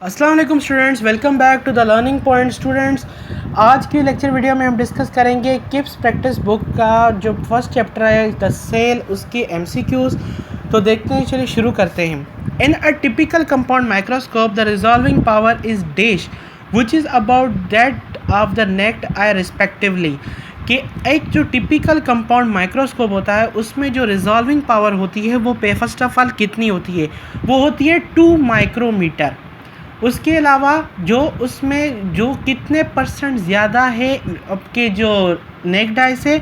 अस्सलाम वालेकुम students, welcome back to the learning point students. आज की लेक्चर वीडियो में हम डिस्कस करेंगे किप्स प्रैक्टिस बुक का जो फर्स्ट चैप्टर है द सेल, उसके एमसीक्यूज़। तो देखते हैं, चलिए शुरू करते हैं। In a typical compound microscope the resolving power is dash which is about that of the naked eye respectively. कि एक जो टिपिकल कंपाउंड माइक्रोस्कोप होता है उसमें जो रिजॉल्विंग पावर होती है वो फर्स्ट ऑफ ऑल कितनी होती है, वो होती है 2 माइक्रोमीटर। उसके अलावा जो उसमें जो कितने परसेंट ज़्यादा है आपके जो नेक्ड आई से,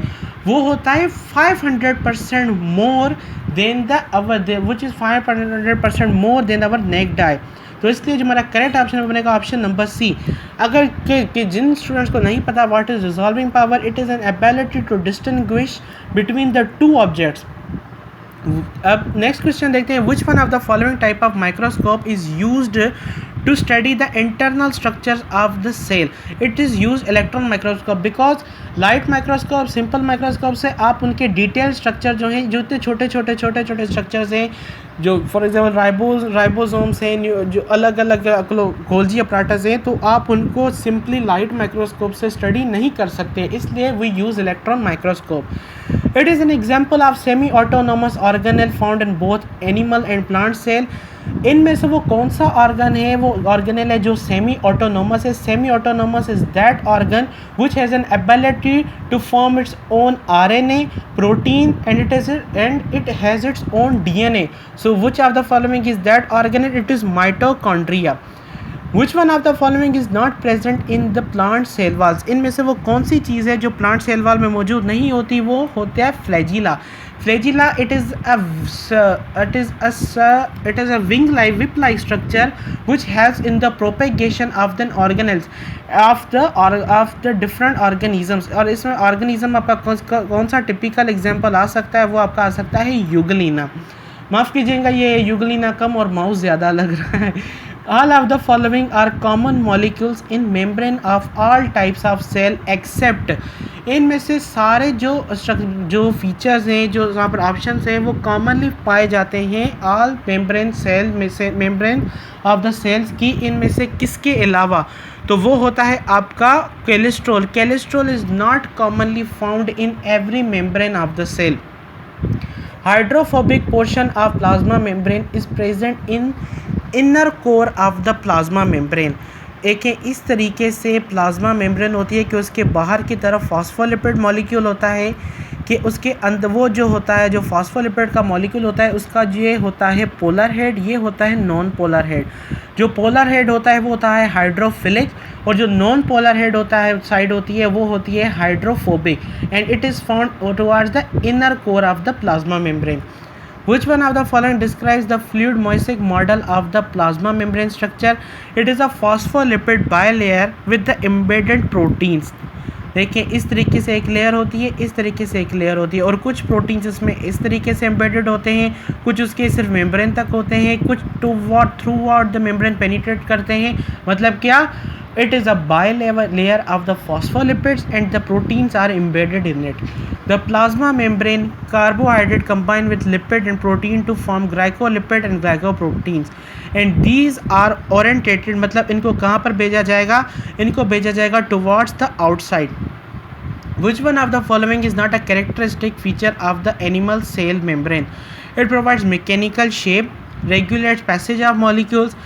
वो होता है 500% more than the our which is 500% more than our naked eye. तो इसलिए जो हमारा करेक्ट ऑप्शन बनेगा ऑप्शन नंबर सी। अगर कि जिन स्टूडेंट्स को नहीं पता what is resolving power, it is an ability to distinguish between the two objects. अब नेक्स्ट क्वेश्चन देखते हैं, which one of the following type of microscope is used to study the internal structures of the cell. It is used electron microscope because light microscope, simple microscope से आप उनके detail structure जो हैं, जो इतने छोटे छोटे स्ट्रक्चर्स हैं, जो फॉर एग्जांपल राइबोसोम्स हैं, जो अलग अलग गोल्जी अपराटस हैं, तो आप उनको सिंपली लाइट माइक्रोस्कोप से स्टडी नहीं कर सकते, इसलिए we use electron microscope. It is an example of semi autonomous organelle found in both animal and plant cell. इनमें से वो कौन सा ऑर्गन है, वो ऑर्गेनेल है जो सेमी ऑटोनोमस है। Semi autonomous is that organ which has an ability to form its own RNA, protein and it has its own DNA. So which of the following is that organelle? It is mitochondria. Which one of the following is not present in the plant cell walls? इनमें से वो कौन सी चीज़ है जो plant cell wall में मौजूद नहीं होती? वो होता है flagella. Flagella, it is a wing-like, whip-like structure which helps in the propagation of the organelles of the different organisms। और इसमें ऑर्गेनिज्म आपका कौन सा टिपिकल एग्जांपल आ सकता है? वो आपका आ सकता है यूगलिना। माफ़ कीजिएगा, ये यूगलिना कम और माउस ज़्यादा लग रहा है। All of the following are common molecules in membrane of all types of cell except, इनमें से सारे जो फीचर्स हैं, जो यहाँ पर ऑप्शंस हैं, वो कॉमनली पाए जाते हैं ऑल मेम्ब्रेन सेल में से, मेम्ब्रेन ऑफ द सेल्स की, इनमें से किसके अलावा? तो वो होता है आपका cholesterol. Cholesterol is not commonly found in every membrane of the cell. Hydrophobic portion of plasma membrane is present in inner core of the plasma membrane. एक इस तरीके से प्लाज्मा मेम्ब्रेन होती है कि उसके बाहर की तरफ फॉस्फोलिपिड मॉलिक्यूल होता है, कि उसके अंदर वो जो होता है, जो फॉस्फोलिपिड का मॉलिक्यूल होता है, उसका ये होता है पोलर हेड, ये होता है नॉन पोलर हेड। जो पोलर हेड होता है वो होता है हाइड्रोफिलिक, और जो नॉन पोलर हेड होता है साइड होती है वो होती है hydrophobic, and it is found towards the inner core of the plasma membrane. Which one of the following describes the fluid mosaic model of the plasma membrane structure? It is a phospholipid bilayer with the embedded proteins। देखिए, इस तरीके से एक layer होती है, इस तरीके से एक लेयर होती है, और कुछ प्रोटीन्स इसमें इस तरीके से एम्बेडेड होते हैं, कुछ उसके सिर्फ मेम्ब्रेन तक होते हैं, कुछ through out the membrane penetrate करते हैं। मतलब क्या? It is a bilayer of the phospholipids and the proteins are embedded in it. The plasma membrane carbohydrate combine with lipid and protein to form glycolipid and glycoproteins, and these are orientated, मतलब इनको कहाँ पर भेजा जाएगा? इनको भेजा जाएगा towards the outside। Which one of the following is not a characteristic feature of the animal cell membrane? It provides mechanical shape, regulates passage of molecules,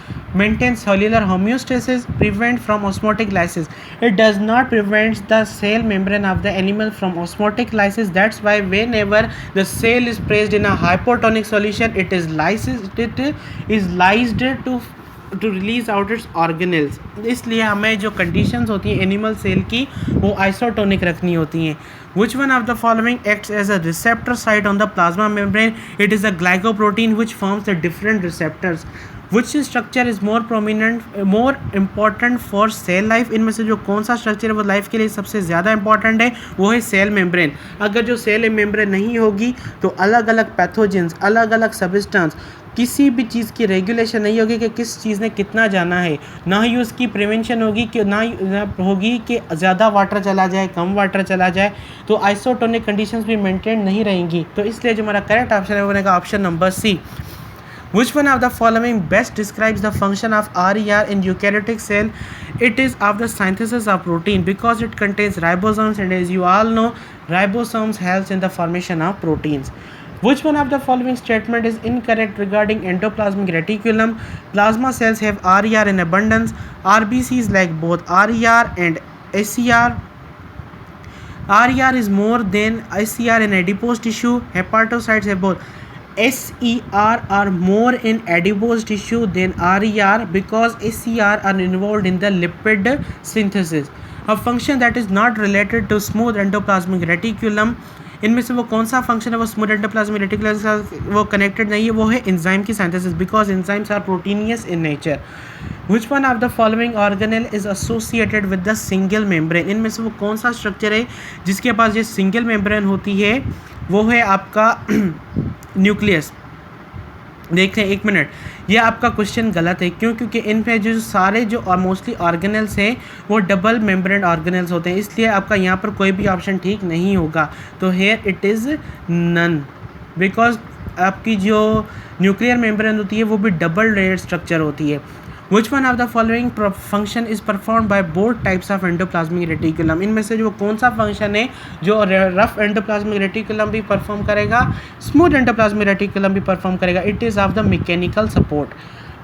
maintains cellular homeostasis, prevent from osmotic lysis. It does not prevent the cell membrane of the animal from osmotic lysis. That's why whenever the cell is placed in a hypotonic solution, it is lysed to release out its organelles। इसलिए हमें जो conditions होती हैं animal cell की, वो isotonic रखनी होती हैं। Which one of the following acts as a receptor site on the plasma membrane? It is a glycoprotein which forms the different receptors. Which structure is more important for cell life? इनमें से जो कौन सा structure है वो life के लिए सबसे ज़्यादा इंपॉर्टेंट है, वो है सेल मेम्ब्रेन। अगर जो सेल मेम्ब्रेन नहीं होगी तो अलग अलग पैथोजेंस, अलग अलग सब्सटेंस, किसी भी चीज़ की रेगुलेशन नहीं होगी कि किस चीज़ ने कितना जाना है, ना ही उसकी प्रिवेंशन होगी कि ना होगी कि ज़्यादा वाटर चला जाए, कम वाटर चला जाए, तो आइसोटोनिक कंडीशंस भी मेंटेन नहीं रहेंगी। तो इसलिए जो हमारा करेक्ट ऑप्शन है वो बनेगा option number C. Which one of the following best describes the function of RER in eukaryotic cell? It is of the synthesis of protein because it contains ribosomes, and as you all know, ribosomes helps in the formation of proteins. Which one of the following statement is incorrect regarding endoplasmic reticulum? Plasma cells have RER in abundance. RBCs lack both RER and SCR. RER is more than SCR in adipose tissue. Hepatocytes have both. SER are more in adipose tissue than RER because SCR are involved in the lipid synthesis. A function that is not related to smooth endoplasmic reticulum, इनमें से वो कौन सा function है वो smooth endoplasmic reticulum के साथ वो कनेक्टेड नहीं है, वो है एंजाइम की synthesis because enzymes are proteinaceous in nature. Which one of the following organelle is associated with the single membrane? इनमें से वो कौन सा स्ट्रक्चर है जिसके पास ये सिंगल मेम्ब्रेन होती है? वो है आपका न्यूक्लियस. देखते हैं, एक मिनट, ये आपका क्वेश्चन गलत है. क्यों? क्योंकि इन पे जो सारे जो मोस्टली ऑर्गेनल्स हैं वो डबल मेम्ब्रेन ऑर्गेनल्स होते हैं, इसलिए आपका यहाँ पर कोई भी ऑप्शन ठीक नहीं होगा. तो here it is none because आपकी जो न्यूक्लियर मेम्ब्रेन होती है वो भी डबल लेयर स्ट्रक्चर होती है. Which one of the following function is performed by both types of endoplasmic reticulum? इनमें से जो कौन सा फंक्शन है जो रफ एंडोप्लाज्मिक रेटिकुलम भी परफॉर्म करेगा, स्मूथ एंडोप्लाज्मिक रेटिकुलम भी परफॉर्म करेगा? It is of the mechanical support.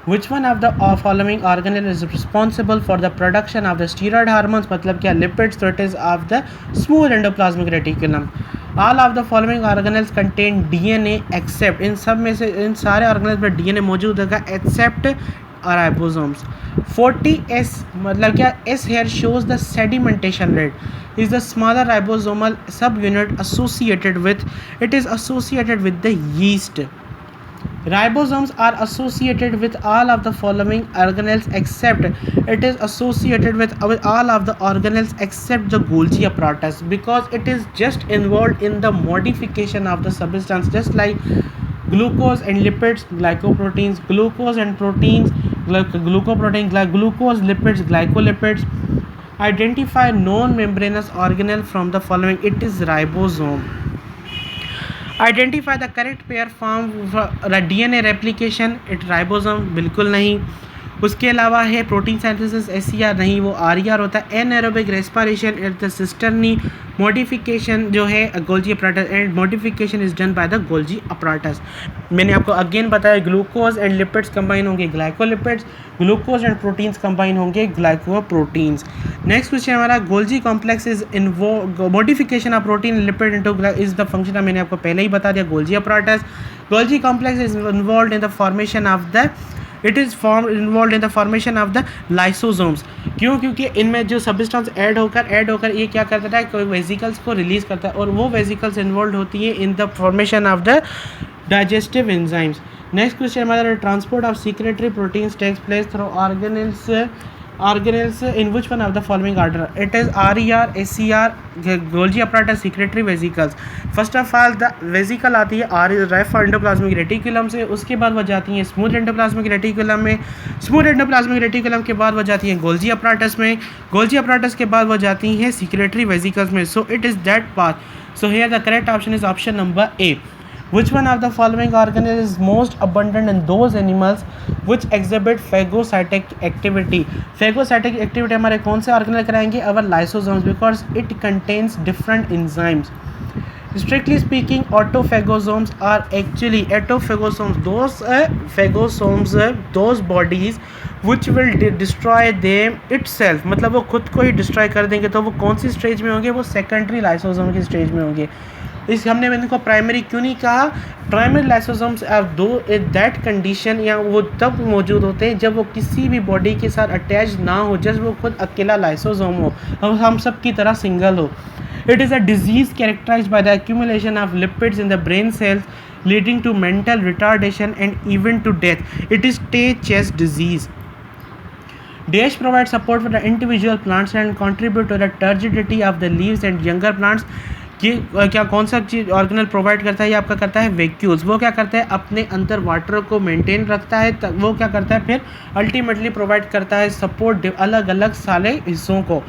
Which one of the following organelle is responsible for the production of the steroid hormones? मतलब क्या lipids? So it is of the smooth endoplasmic reticulum. All of the following organelles contain DNA except, इन सब में से इन सारे organelles में DNA मौजूद होगा except ribosomes. 40S मतलब क्या? S here shows the sedimentation rate is the smaller ribosomal subunit associated with, it is associated with the yeast. Ribosomes are associated with all of the following organelles except, it is associated with all of the organelles except the Golgi apparatus because it is just involved in the modification of the substance, just like glucose and lipids, glycoproteins, glucose and proteins, glucoprotein, glucose, lipids, glycolipids. Identify non-membranous organelle from the following. It is ribosome. Identify the correct pair form DNA replication. It ribosome बिल्कुल नहीं. उसके अलावा है protein synthesis, SCR नहीं, वो RER होता है. Anaerobic respiration at the cisternae, modification जो है Golgi apparatus, and modification is done by the Golgi apparatus. मैंने आपको अगेन बताया ग्लूकोज एंड लिपिड्स कंबाइन होंगे glycolipids, glucose and proteins combine होंगे ग्लाइकोप्रोटीन्स. नेक्स्ट क्वेश्चन हमारा, Golgi complex is modification of protein lipid into is the function. मैंने आपको पहले ही बता दिया Golgi apparatus. Golgi complex is involve in the formation of the, it is involve in the formation of the lysosomes. क्यों? क्योंकि इनमें जो substance add होकर ये क्या करता है, कोई वेसिकल्स को रिलीज़ करता है और वो वेसिकल्स इन्वॉल्व होती है in the formation of the digestive enzymes. Next question हमारा, transport of secretory proteins takes place through organelles in which one of the following order? It is RER, SCR, Golgi apparatus, secretory vesicles. First of all the vesicle आती है rough endoplasmic reticulum से, उसके बाद वो जाती है smooth endoplasmic reticulum में, smooth endoplasmic reticulum के बाद वो जाती है गोल्जी अपराटस में, गोल्जी अपराटस के बाद वो जाती हैं सीक्रेटरी वेसिकल्स में. So it is that path. So here the correct option is option number A. Which one of the following organelle is most abundant in those animals which exhibit phagocytic activity? Phagocytic activity हमारे कौन से organelle कराएंगे? Our lysosomes because it contains different enzymes. Strictly speaking, autophagosomes are actually those bodies which will destroy them itself. मतलब वो खुद को ही destroy कर देंगे. तो वो कौन सी स्टेज में होंगे? वो सेकेंडरी लाइसोसोम की स्टेज में होंगे. इस हमने इनको प्राइमरी क्यों नहीं कहा? प्राइमरी लाइसोसोम्स आर दो दैट कंडीशन, या वो तब मौजूद होते हैं जब वो किसी भी बॉडी के साथ अटैच ना हो, जस्ट वो खुद अकेला लाइसोसोम हो और हम सब की तरह सिंगल हो. It is a disease characterised by the accumulation of lipids in the brain cells leading to mental retardation and even to death. It is Tay Sachs disease. Dash provides support for the individual plants and contribute to the turgidity of the leaves and younger plants. कि क्या कौन सा चीज़ organelle provide करता है? ये आपका करता है वैक्यूल्स. वो क्या करता है? अपने अंदर वाटर को मेंटेन रखता है. वो क्या करता है फिर? अल्टीमेटली प्रोवाइड करता है सपोर्ट अलग अलग सारे हिस्सों को.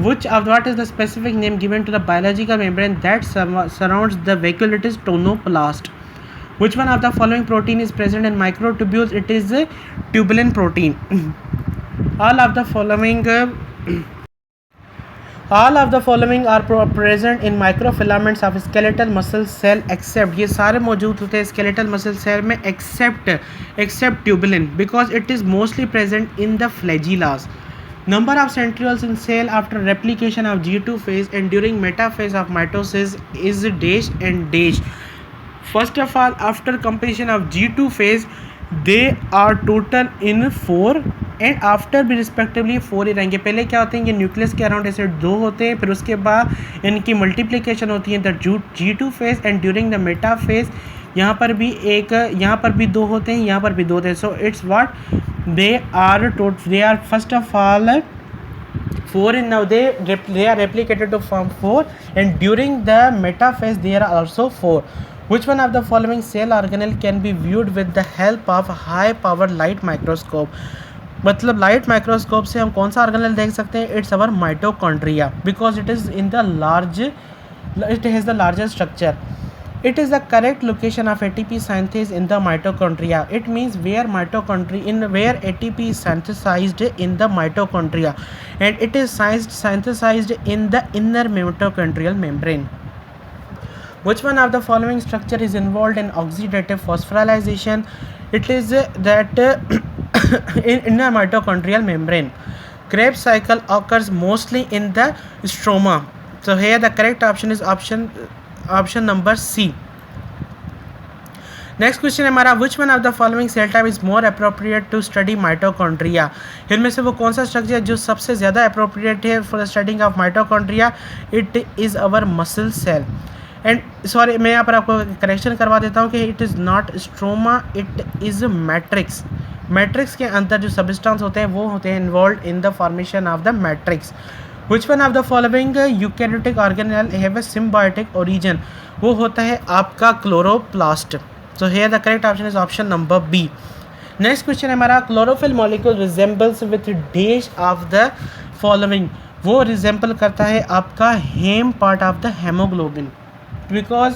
Which of what is the specific name given to the biological membrane that surrounds the vacuole? It is tonoplast. Which one of the following protein is present in microtubules? It is a tubulin protein. All of the following are present in microfilaments of skeletal muscle cell except, ये सारे मौजूद होते हैं skeletal muscle cell में except tubulin because it is mostly present in the flagellas. Number of centrioles in cell after replication of G2 phase and during metaphase of mitosis is dash and dash. First of all, after completion of G2 phase, they are total in 4 and after भी respectively 4 ही रहेंगे. पहले क्या होते हैं, ये nucleus के around ऐसे 2 होते हैं, फिर उसके बाद इनकी मल्टीप्लिकेशन होती है the G2 phase and during the Meta phase. यहाँ पर भी 2 होते हैं, यहाँ पर भी 2 होते हैं. So it's what they are first of all 4 in now they are replicated to form 4 and during the metaphase they are also 4. Which one of the following cell organelle can be viewed with the help of high power light microscope? मतलब light microscope से हम कौन सा organelle देख सकते हैं? It's our mitochondria because it is in the it has the largest structure. It is the correct location of ATP synthase in the mitochondria. It means where ATP is synthesized in the mitochondria, and it is synthesized in the inner mitochondrial membrane. Which one of the following structure is involved in oxidative phosphorylation? It is that in inner mitochondrial membrane. Krebs cycle occurs mostly in the stroma. So here the correct option is option number C. Next question है हमारा, which one of the following cell type is more appropriate to study mitochondria? इनमें से वो कौन सा structure है जो सबसे ज़्यादा अप्रोप्रिएट है for the studying of mitochondria? It is our muscle cell. And sorry, मैं यहाँ पर आपको करेक्शन करवा देता हूँ कि it is not stroma, it is matrix. Matrix के अंदर जो सबस्टेंस होते हैं वो होते हैं involve in the formation of the matrix. Which one of the following eukaryotic organelle have a symbiotic origin? वो होता है आपका chloroplast. So here the correct option is option number B. Next question है हमारा, chlorophyll molecule resembles with dash of the following? वो resemble करता है आपका haem part of the haemoglobin because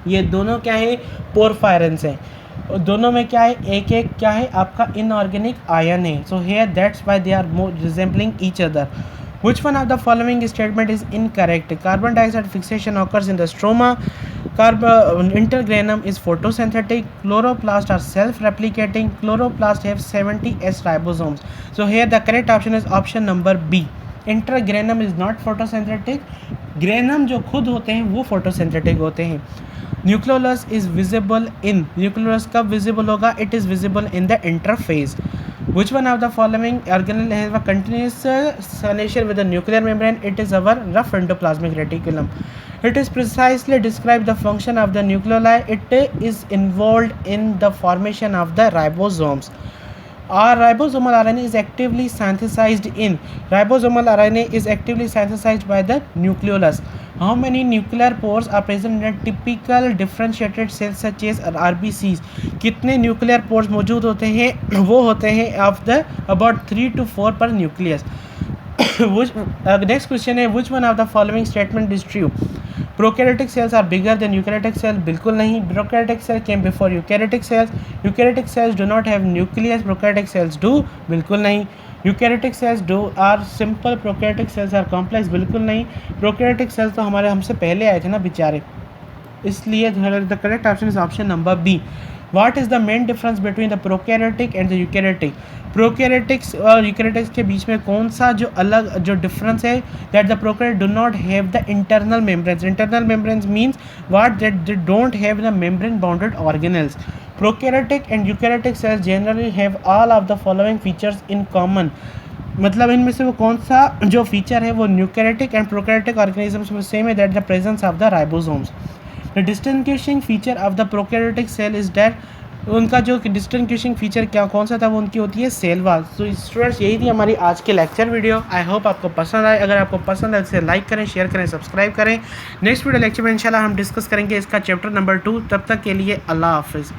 ये दोनों क्या है, पोरफायरेंस हैं. दोनों में क्या है, एक क्या है आपका इनऑर्गेनिक आयन है. So here that's why they are more resembling each other. Which one of the following statement is incorrect? Carbon dioxide fixation occurs in the stroma. Intergranum is photosynthetic. Chloroplasts are self-replicating. Chloroplasts have 70 S ribosomes. So here the correct option is option number B. Intergranum is not photosynthetic. Granum जो खुद होते हैं वो photosynthetic होते हैं. Nucleolus is visible in. Nucleolus कब visible होगा? It is visible in the interphase. Which one of the following organelle has a continuous connection with the nuclear membrane? It is our rough endoplasmic reticulum. It is precisely describe the function of the nucleoli. It is involved in the formation of the ribosomes. Our ribosomal RNA is actively synthesized in. Ribosomal RNA is actively synthesized by the nucleolus. How many nuclear pores are present in a typical differentiated cells such as RBCs? कितने nuclear pores मौजूद होते हैं? वो होते हैं of the about 3 to 4 पर nucleus. Next question है, which one of the following statement is true? Prokaryotic cells are bigger than eukaryotic cell? बिल्कुल नहीं. Prokaryotic cell came before eukaryotic cells. Eukaryotic cells do not have nucleus. Prokaryotic cells do? बिल्कुल नहीं. Eukaryotic cells do are simple. Prokaryotic cells are complex? बिल्कुल नहीं. Prokaryotic cells तो हमसे पहले आए थे ना बेचारे, इसलिए the correct option is option number B. What is the main difference between the prokaryotic and the eukaryotic? Prokaryotics और यूकैरियोटिक्स के बीच में कौन सा जो डिफरेंस है? That the prokaryote do not have the internal membranes. Internal membranes means what? That they don't have the membrane bounded organelles. Prokaryotic and eukaryotic cells generally have all of the following features in common. मतलब इनमें से वो कौन सा जो feature है वो eukaryotic and prokaryotic organisms में सेम है, that the presence of the ribosomes. The distinguishing feature of the prokaryotic cell is that, उनका जो डिस्टिंग्विशिंग फीचर क्या कौन सा था, वो उनकी होती है सेल वॉल. तो स्टूडेंट्स यही थी हमारी आज के लेक्चर वीडियो. आई होप आपको पसंद आए. अगर आपको पसंद है इसे लाइक करें, शेयर करें, सब्सक्राइब करें. नेक्स्ट वीडियो लेक्चर में इंशाल्लाह हम डिस्कस करेंगे इसका चैप्टर नंबर 2. तब तक के लिए अल्लाह हाफिज़.